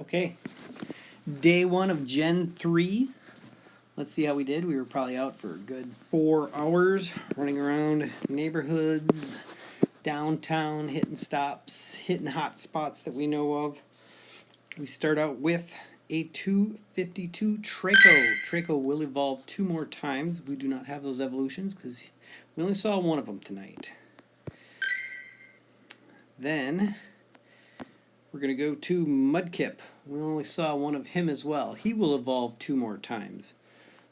Okay, day one of Gen 3. Let's see how we did. We were probably out for a good 4 hours, running around neighborhoods, downtown, hitting stops, hitting hot spots that we know of. We start out with a 252 Traco. Traco will evolve 2 more times. We do not have those evolutions because we only saw one of them tonight. Then we're going to go to Mudkip. We only saw one of him as well. He will evolve 2 more times.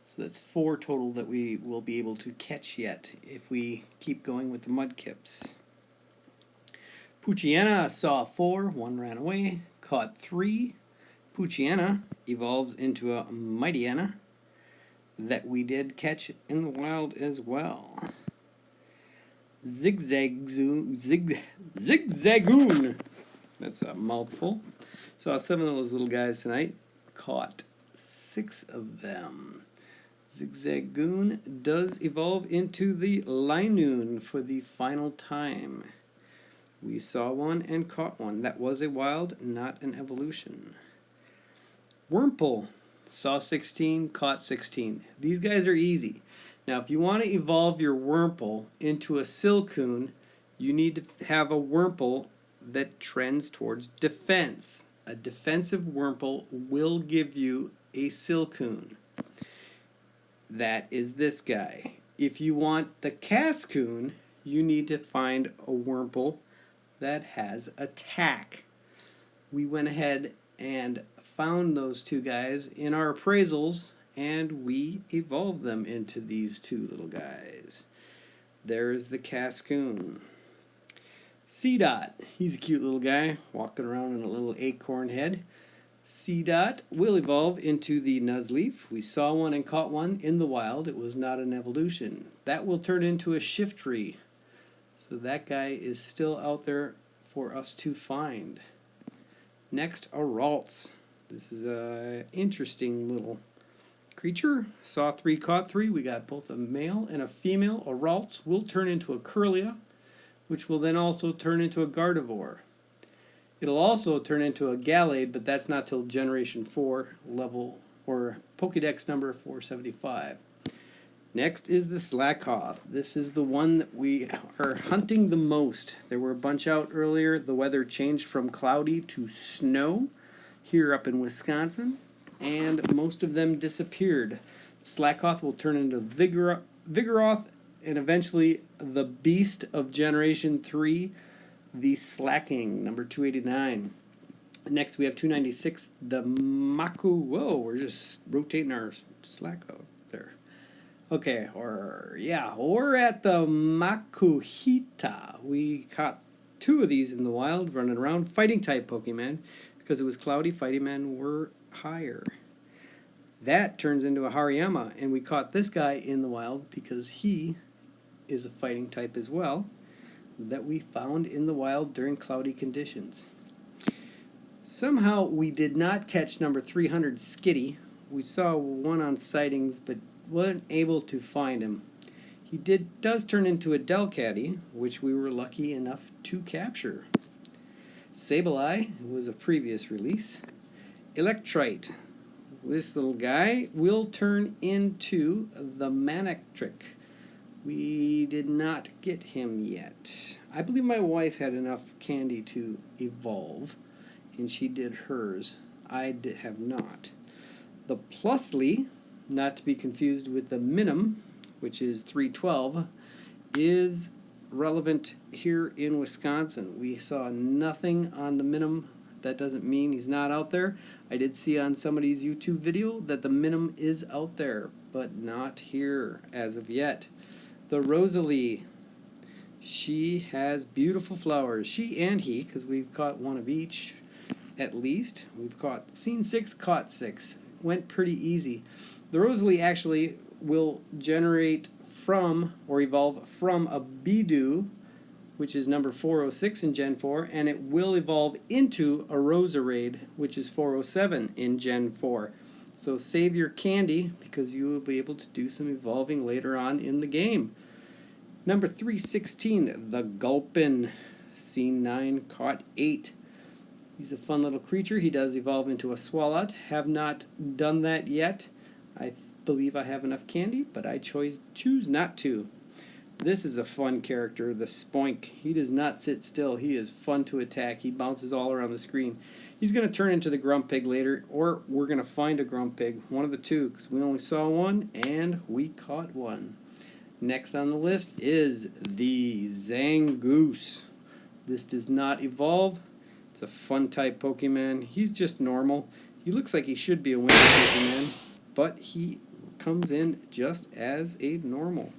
So that's 4 total that we will be able to catch yet if we keep going with the Mudkips. Poochyena saw 4, 1 ran away, caught 3. Poochyena evolves into a Mightyena that we did catch in the wild as well. Zigzagoon. That's a mouthful. Saw 7 of those little guys tonight. Caught 6 of them. Zigzagoon does evolve into the Linoon for the final time. We saw one and caught one. That was a wild, not an evolution. Wurmple saw 16, caught 16. These guys are easy. Now, if you want to evolve your Wurmple into a Silcoon, you need to have a Wurmple that trends towards defense. A defensive Wurmple will give you a Silcoon. That is this guy. If you want the Cascoon, you need to find a Wurmple that has attack. We went ahead and found those 2 guys in our appraisals, and we evolved them into these 2 little guys. There's the Cascoon. C-Dot, he's a cute little guy, walking around in a little acorn head. C-Dot will evolve into the Nuzleaf. We saw one and caught one in the wild. It was not an evolution. That will turn into a Shiftry. So that guy is still out there for us to find. Next, a Ralts. This is an interesting little creature. Saw 3, caught 3. We got both a male and a female. A Ralts will turn into a Curlia, which will then also turn into a Gardevoir. It'll also turn into a Gallade, but that's not till Generation 4 level, or Pokédex number 475. Next is the Slakoth. This is the one that we are hunting the most. There were a bunch out earlier. The weather changed from cloudy to snow here up in Wisconsin, and most of them disappeared. Slakoth will turn into Vigoroth, and eventually the beast of Generation 3, the Slacking, number 289. Next we have 296, the Maku. Whoa, we're just rotating our Slackoth there. Okay, we're at the Makuhita. We caught 2 of these in the wild, running around, fighting type Pokemon. Because it was cloudy, fighting men were higher. That turns into a Hariyama, and we caught this guy in the wild because he is a fighting type as well that we found in the wild during cloudy conditions. Somehow we did not catch number 300 Skitty. We saw one on sightings, but weren't able to find him. He does turn into a Delcatty, which we were lucky enough to capture. Sableye was a previous release. Electrite. This little guy will turn into the Manectric. We did not get him yet. I believe my wife had enough candy to evolve, and she did hers. I have not. The Plusly, not to be confused with the Minim, which is 312, is relevant here in Wisconsin. We saw nothing on the Minim. That doesn't mean he's not out there. I did see on somebody's YouTube video that the Minim is out there, but not here as of yet. The Rosalie, she has beautiful flowers. She and he, because we've caught one of each at least. We've seen 6, caught 6. Went pretty easy. The Rosalie actually will generate from, or evolve from, a Bidoof, which is number 406 in Gen 4, and it will evolve into a Roserade, which is 407 in Gen 4. So save your candy, because you will be able to do some evolving later on in the game. Number 316, the Gulpin. Seen 9, caught 8. He's a fun little creature. He does evolve into a Swalot. Have not done that yet. I believe I have enough candy, but I choose not to. This is a fun character, the Spoink. He does not sit still. He is fun to attack. He bounces all around the screen. He's going to turn into the Grumpig later, or we're going to find a Grumpig. One of the two, because we only saw one, and we caught one. Next on the list is the Zangoose. This does not evolve. It's a fun type Pokemon. He's just normal. He looks like he should be a winter Pokemon, but he comes in just as a normal.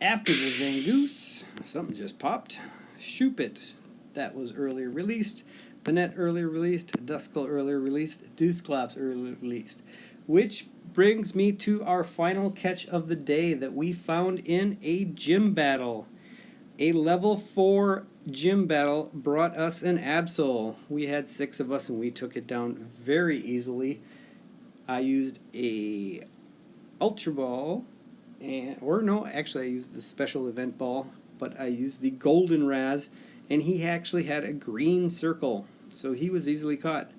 After the Zangoose, something just popped. Shuppet, that was earlier released. Banette earlier released. Duskull earlier released. Dusclops earlier released. Which brings me to our final catch of the day that we found in a gym battle. A level 4 gym battle brought us an Absol. We had 6 of us and we took it down very easily. I used a Ultra Ball. I used the special event ball, but I used the Golden Raz, and he actually had a green circle, so he was easily caught.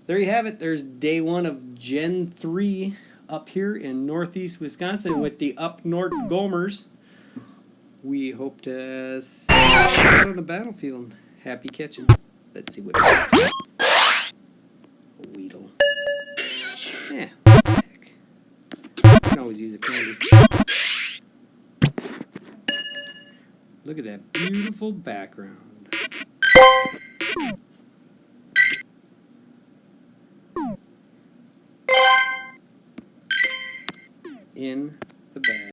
There you have it. There's day 1 of Gen 3 up here in northeast Wisconsin with the Up North Gomers. We hope to see you out on the battlefield. Happy catching. Let's see what a Weedle. Yeah, heck. You can always use a candy. Look at that beautiful background. In the bag.